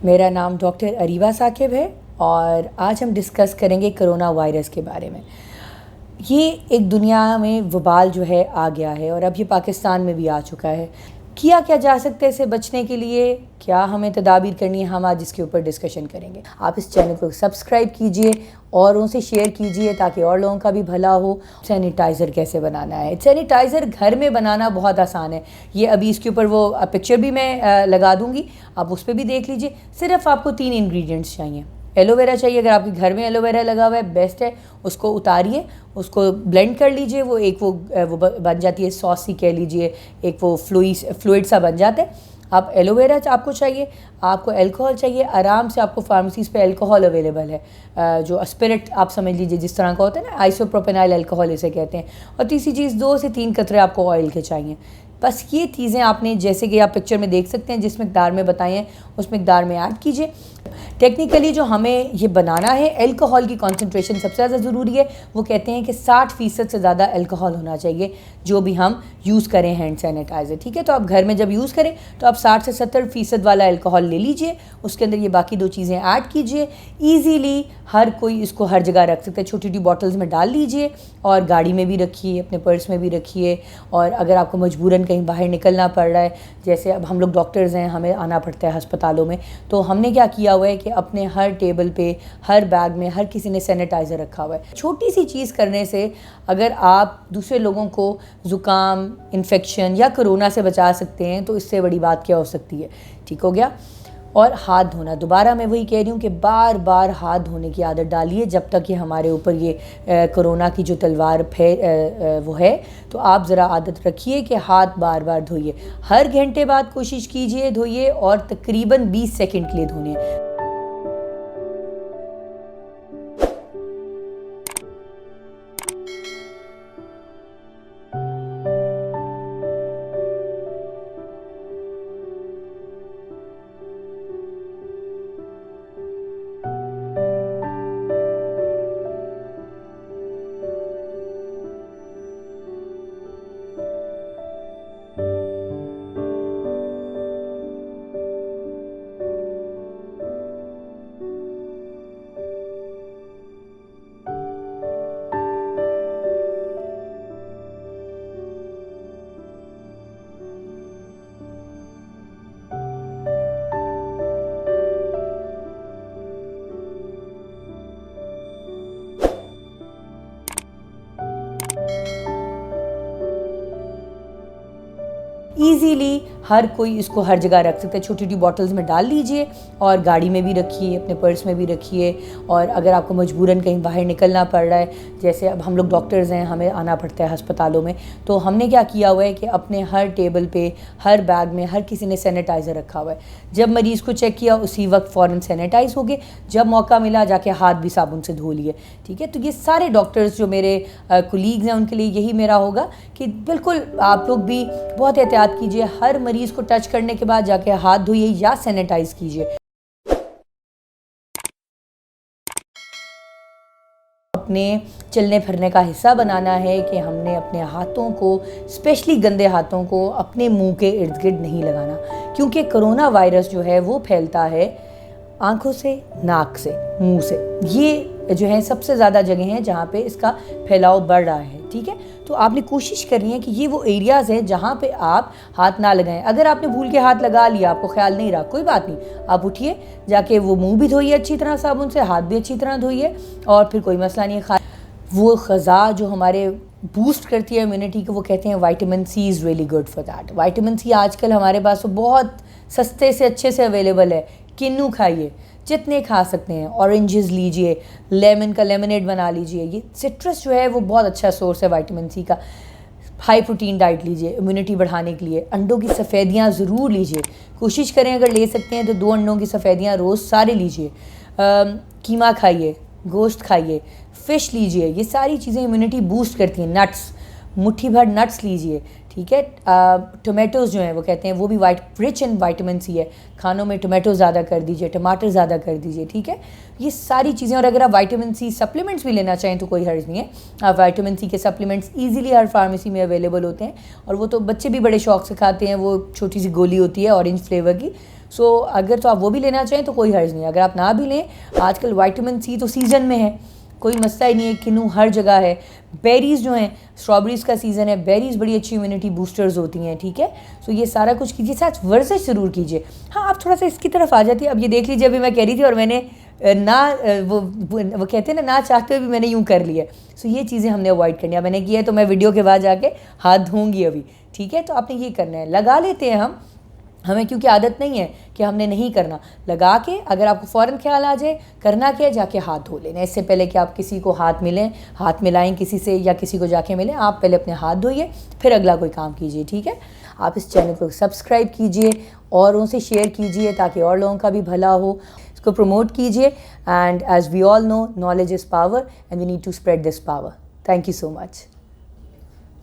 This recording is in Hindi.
मेरा नाम डॉक्टर अरीबा साकिब है और आज हम डिस्कस करेंगे कोरोना वायरस के बारे में। ये एक दुनिया में वबाल जो है आ गया है और अब ये पाकिस्तान में भी आ चुका है। किया क्या जा सकता है इसे बचने के लिए, क्या हमें तदाबीर करनी है, हम आज इसके ऊपर डिस्कशन करेंगे। आप इस चैनल को सब्सक्राइब कीजिए और उनसे शेयर कीजिए ताकि और लोगों का भी भला हो। सैनिटाइज़र कैसे बनाना है? सैनिटाइज़र घर में बनाना बहुत आसान है। ये अभी इसके ऊपर वो पिक्चर भी मैं लगा दूँगी, आप उस पर भी देख लीजिए। सिर्फ आपको 3 इंग्रेडिएंट्स चाहिए। एलोवेरा चाहिए, अगर आपके घर में एलोवेरा लगा हुआ है बेस्ट है, उसको उतारिए, उसको ब्लेंड कर लीजिए। वो एक वो बन जाती है सॉस ही कह लीजिए, एक वो फ्लूइड सा बन जाता है। आप एलोवेरा आपको चाहिए, आपको अल्कोहल चाहिए। आराम से आपको फार्मेसीज़ पे अल्कोहल अवेलेबल है, जो स्पिरिट आप समझ लीजिए जिस तरह का होता है ना, आइसोप्रोपेनाइल अल्कोहल इसे कहते हैं। और तीसरी चीज़ 2 से 3 कतरे आपको ऑयल के चाहिए। बस ये चीज़ें आपने जैसे कि आप पिक्चर में देख सकते हैं जिस मिकदार में बताए हैं उस मिकदार में ऐड कीजिए। टेक्निकली जो हमें ये बनाना है, अल्कोहल की कॉन्सेंट्रेशन सबसे ज़्यादा ज़रूरी है। वो कहते हैं कि 60% से ज़्यादा अल्कोहल होना चाहिए जो भी हम यूज़ करें हैंड सैनिटाइज़र, ठीक है। तो आप घर में जब यूज़ करें तो आप 60 से 70% वाला अल्कोहल ले लीजिए, उसके अंदर ये बाकी 2 चीज़ें ऐड कीजिए। ईजीली हर कोई इसको हर जगह रख सकता है, छोटी छोटी बॉटल्स में डाल लीजिए और गाड़ी में भी रखिए, अपने पर्स में भी रखिए। और अगर आपको मजबूरन कहीं बाहर निकलना पड़ रहा है, जैसे अब हम लोग डॉक्टर्स हैं, हमें आना पड़ता है अस्पतालों में, तो हमने क्या किया हुआ है कि अपने हर टेबल पे, हर बैग में, हर किसी ने सैनिटाइज़र रखा हुआ है। छोटी सी चीज़ करने से अगर आप दूसरे लोगों को ज़ुकाम, इन्फेक्शन या कोरोना से बचा सकते हैं तो इससे बड़ी बात क्या हो सकती है। ठीक हो गया। और हाथ धोना, दोबारा मैं वही कह रही हूँ कि बार बार हाथ धोने की आदत डालिए जब तक ये हमारे ऊपर ये कोरोना की जो तलवार वो है। तो आप ज़रा आदत रखिए कि हाथ बार बार धोइए, हर घंटे बाद कोशिश कीजिए धोइए और तकरीबन 20 सेकंड के लिए धोने। ईजीली हर कोई इसको हर जगह रख सकता है, छोटी छोटी बॉटल्स में डाल लीजिए और गाड़ी में भी रखिए, अपने पर्स में भी रखिए। और अगर आपको मजबूरन कहीं बाहर निकलना पड़ रहा है, जैसे अब हम लोग डॉक्टर्स हैं, हमें आना पड़ता है अस्पतालों में, तो हमने क्या किया हुआ है कि अपने हर टेबल पे, हर बैग में, हर किसी ने सैनिटाइज़र रखा हुआ है। जब मरीज़ को चेक किया उसी वक्त फ़ौरन सैनिटाइज़ हो गए, जब मौका मिला जाके हाथ भी साबुन से धो लिए, ठीक है। तो ये सारे डॉक्टर्स जो मेरे कोलीग्स हैं उनके लिए यही मेरा होगा कि बिल्कुल आप लोग भी बहुत एहतियात कीजिए, हर मरीज़ को टच करने के बाद जाके हाथ धोइए या सैनिटाइज़ कीजिए। अपने चलने फिरने का हिस्सा बनाना है कि हमने अपने हाथों को, स्पेशली गंदे हाथों को, अपने मुंह के इर्द गिर्द नहीं लगाना, क्योंकि कोरोना वायरस जो है वो फैलता है आंखों से, नाक से, मुंह से। ये जो है सबसे ज़्यादा जगह हैं जहाँ पे इसका फैलाव बढ़ रहा है, ठीक है। तो आपने कोशिश करनी है कि ये वो एरियाज़ हैं जहाँ पे आप हाथ ना लगाएं। अगर आपने भूल के हाथ लगा लिया, आपको ख्याल नहीं रहा, कोई बात नहीं, आप उठिए, जाके वो मुंह भी धोइए अच्छी तरह साबुन से, हाथ भी अच्छी तरह धोइए और फिर कोई मसला नहीं है। वो ग़िज़ा जो हमारे बूस्ट करती है इम्यूनिटी को, वो कहते हैं vitamin C is really good for that. Vitamin C आजकल हमारे पास तो बहुत सस्ते से अच्छे से अवेलेबल है। किन्नू खाइए, जितने खा सकते हैं। ऑरेंजेस लीजिए, लेमन का लेमनेड बना लीजिए। ये सिट्रस जो है वो बहुत अच्छा सोर्स है विटामिन सी का। हाई प्रोटीन डाइट लीजिए इम्यूनिटी बढ़ाने के लिए। अंडों की सफ़ेदियाँ ज़रूर लीजिए, कोशिश करें अगर ले सकते हैं तो 2 अंडों की सफ़ेदियाँ रोज़ सारे लीजिए। कीमा खाइए, गोश्त खाइए, फ़िश लीजिए, ये सारी चीज़ें इम्यूनिटी बूस्ट करती हैं। नट्स, मुट्ठी भर नट्स लीजिए, ठीक है। टोमेटोज़ जो हैं वो कहते हैं वो भी रिच इन विटामिन सी है, खानों में टोमेटो ज़्यादा कर दीजिए, टमाटर ज़्यादा कर दीजिए, ठीक है। ये सारी चीज़ें। और अगर आप विटामिन सी सप्लीमेंट्स भी लेना चाहें तो कोई हर्ज नहीं है। आप विटामिन सी के सप्लीमेंट्स ईजिली हर फार्मेसी में अवेलेबल होते हैं और वो तो बच्चे भी बड़े शौक से खाते हैं। वो छोटी सी गोली होती है ऑरेंज फ्लेवर की, सो अगर तो आप वो भी लेना चाहें तो कोई हर्ज नहीं है। अगर आप ना भी लें, आजकल विटामिन सी तो सीज़न में है, कोई मसला ही नहीं है, किन्नू हर जगह है। बेरीज़ जो हैं, स्ट्रॉबेरीज़ का सीज़न है, बेरीज़ बड़ी अच्छी इम्यूनिटी बूस्टर्स होती हैं, ठीक है। सो ये सारा कुछ कीजिए, साथ वर्जिश ज़रूर कीजिए। हाँ, आप थोड़ा सा इसकी तरफ आ जाती है। अब ये देख लीजिए, अभी मैं कह रही थी और मैंने ना वो कहते हैं ना चाहते हुए भी मैंने यूँ कर लिया। सो ये चीज़ें हमने अवॉइड करनी है। मैंने की है तो मैं वीडियो के बाद जाके हाथ धोऊंगी अभी, ठीक है। तो आपने ये करना है, लगा लेते हैं हमें क्योंकि आदत नहीं है कि हमने नहीं करना। लगा के अगर आपको फ़ौरन ख्याल आ जाए करना क्या है, जाके हाथ धो लेना। इससे पहले कि आप किसी को हाथ मिलें, हाथ मिलाएं किसी से या किसी को जाके मिलें, आप पहले अपने हाथ धोइए, फिर अगला कोई काम कीजिए, ठीक है। आप इस चैनल को सब्सक्राइब कीजिए, औरों से शेयर कीजिए ताकि और लोगों का भी भला हो। इसको प्रमोट कीजिए। And as we all know, knowledge is power and we need to spread this power. Thank you so much.